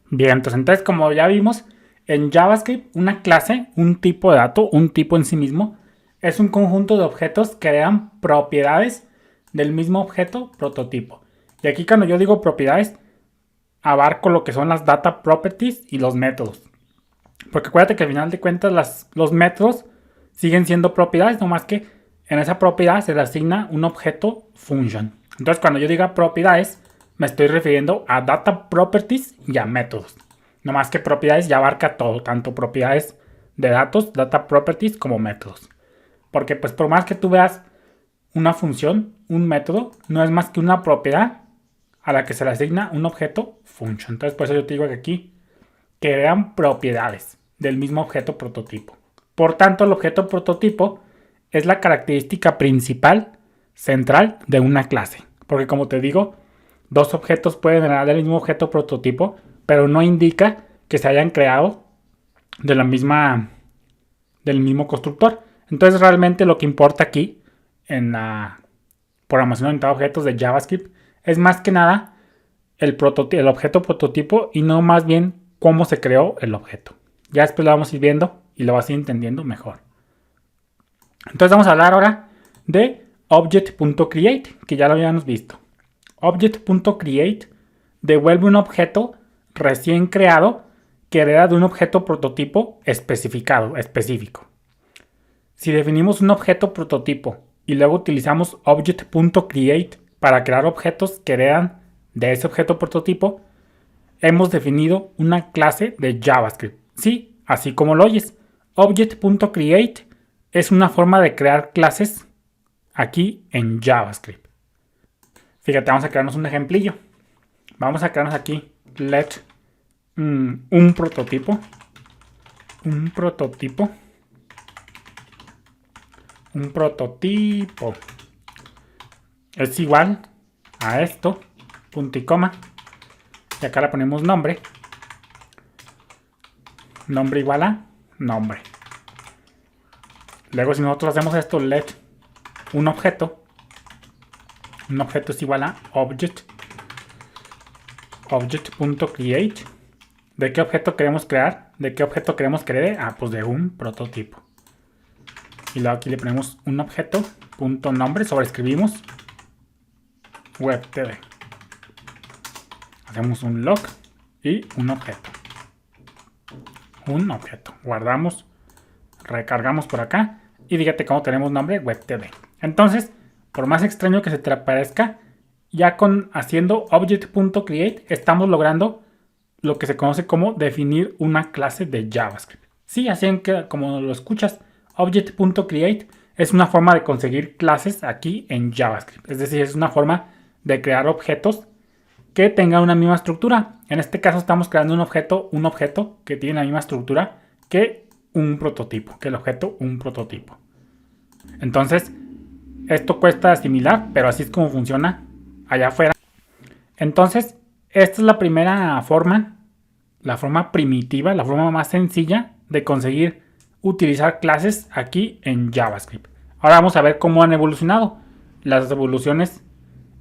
Bien, entonces como ya vimos, en JavaScript una clase, un tipo de dato, un tipo en sí mismo, es un conjunto de objetos que crean propiedades del mismo objeto prototipo. Y aquí cuando yo digo propiedades, abarco lo que son las data properties y los métodos. Porque acuérdate que al final de cuentas los métodos siguen siendo propiedades, nomás que en esa propiedad se le asigna un objeto function. Entonces cuando yo diga propiedades, me estoy refiriendo a data properties y a métodos. Nomás que propiedades ya abarca todo, tanto propiedades de datos, data properties, como métodos. Porque pues por más que tú veas una función, un método, no es más que una propiedad a la que se le asigna un objeto function. Entonces por eso yo te digo que aquí crean propiedades del mismo objeto prototipo. Por tanto, el objeto prototipo es la característica principal, central de una clase. Porque como te digo, dos objetos pueden generar del mismo objeto prototipo, pero no indica que se hayan creado de la misma, del mismo constructor. Entonces realmente lo que importa aquí en la programación orientada a objetos de JavaScript es más que nada el objeto prototipo y no más bien cómo se creó el objeto. Ya después lo vamos a ir viendo y lo vas a ir entendiendo mejor. Entonces vamos a hablar ahora de object.create, que ya lo habíamos visto. Object.create devuelve un objeto recién creado que hereda de un objeto prototipo específico. Si definimos un objeto prototipo y luego utilizamos object.create para crear objetos que heredan de ese objeto prototipo, hemos definido una clase de JavaScript. Sí, así como lo oyes. Object.create es una forma de crear clases aquí en JavaScript. Fíjate, vamos a crearnos un ejemplillo. Vamos a crearnos aquí let un prototipo. Un prototipo. Un prototipo. Es igual a esto. Punto y coma. Y acá le ponemos nombre. Nombre igual a nombre. Luego si nosotros hacemos esto, let un objeto es igual a object.create. ¿De qué objeto queremos crear? ¿De qué objeto queremos crear? Ah, pues de un prototipo. Y luego aquí le ponemos un objeto, punto nombre, sobreescribimos WebTV. Hacemos un log y un objeto. Un objeto. Guardamos, recargamos por acá y fíjate cómo tenemos nombre WebTV. Entonces, por más extraño que se te parezca, ya con haciendo object.create estamos logrando lo que se conoce como definir una clase de JavaScript. Sí, así en que como lo escuchas, object.create es una forma de conseguir clases aquí en JavaScript. Es decir, es una forma de crear objetos que tengan una misma estructura. En este caso estamos creando un objeto que tiene la misma estructura que un prototipo, que el objeto un prototipo. Entonces, esto cuesta asimilar, pero así es como funciona allá afuera. Entonces, esta es la primera forma, la forma primitiva, la forma más sencilla de conseguir utilizar clases aquí en JavaScript. Ahora vamos a ver cómo han evolucionado las evoluciones.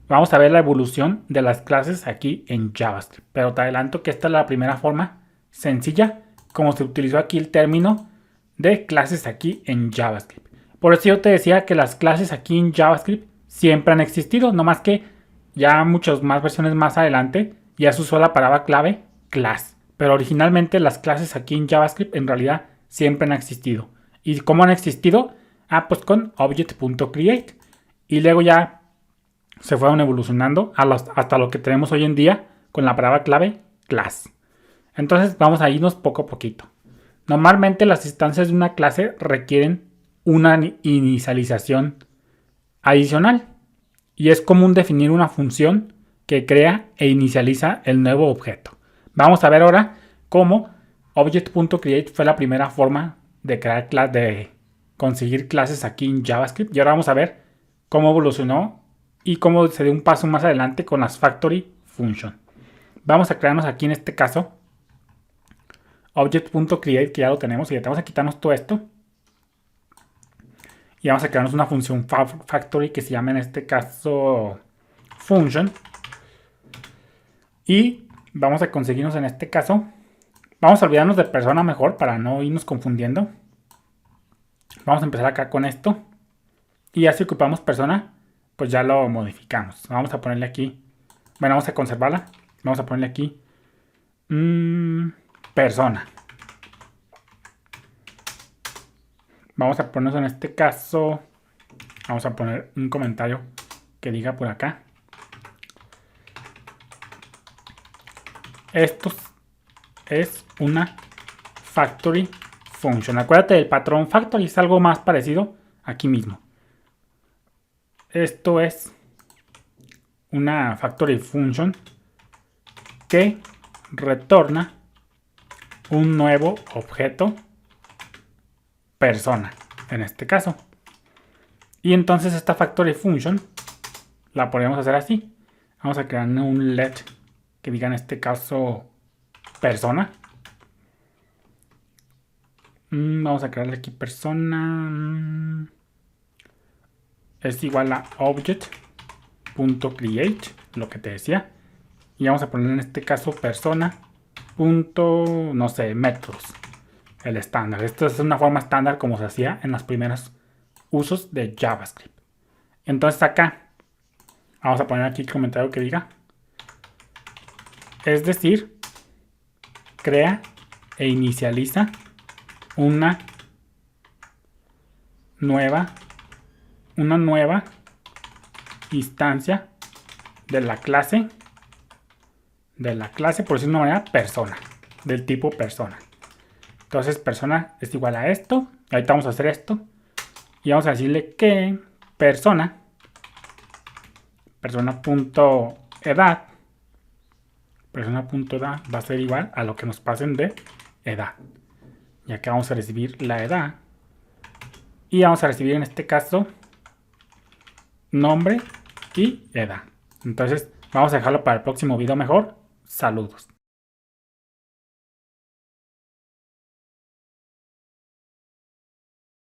Vamos a ver la evolución de las clases aquí en JavaScript. Pero te adelanto que esta es la primera forma sencilla como se utilizó aquí el término de clases aquí en JavaScript. Por eso yo te decía que las clases aquí en JavaScript siempre han existido, no más que ya muchas más versiones más adelante ya se usó la palabra clave class. Pero originalmente las clases aquí en JavaScript en realidad siempre han existido. ¿Y cómo han existido? Ah, pues con object.create. Y luego ya se fueron evolucionando hasta lo que tenemos hoy en día con la palabra clave class. Entonces vamos a irnos poco a poquito. Normalmente las instancias de una clase requieren una inicialización adicional y es común definir una función que crea e inicializa el nuevo objeto. Vamos a ver ahora cómo object.create fue la primera forma de crear de conseguir clases aquí en JavaScript y ahora vamos a ver cómo evolucionó y cómo se dio un paso más adelante con las factory function. Vamos a crearnos aquí en este caso object.create, que ya lo tenemos, y ya vamos a quitarnos todo esto y vamos a crearnos una función factory que se llama en este caso function y vamos a conseguirnos en este caso. Vamos a olvidarnos de persona mejor para no irnos confundiendo. Vamos a empezar acá con esto. Y ya si ocupamos persona, pues ya lo modificamos. Vamos a ponerle aquí. Bueno, vamos a conservarla. Vamos a ponerle aquí. Persona. Vamos a ponernos en este caso. Vamos a poner un comentario que diga por acá. Esto es una factory function. Acuérdate del patrón factory, es algo más parecido aquí mismo. Esto es una factory function que retorna un nuevo objeto persona, en este caso. Y entonces esta factory function la podemos hacer así. Vamos a crear un let que diga en este caso persona. Vamos a crearle aquí persona. Es igual a object.create, lo que te decía. Y vamos a poner en este caso persona. No sé, métodos. El estándar. Esto es una forma estándar como se hacía en los primeros usos de JavaScript. Entonces acá vamos a poner aquí el comentario que diga. Es decir, crea e inicializa una nueva instancia de la clase, por decirlo de una manera, persona, del tipo persona. Entonces persona es igual a esto. Ahorita vamos a hacer esto. Y vamos a decirle que persona.edad va a ser igual a lo que nos pasen de edad. Y acá vamos a recibir la edad. Y vamos a recibir en este caso nombre y edad. Entonces vamos a dejarlo para el próximo video mejor. Saludos.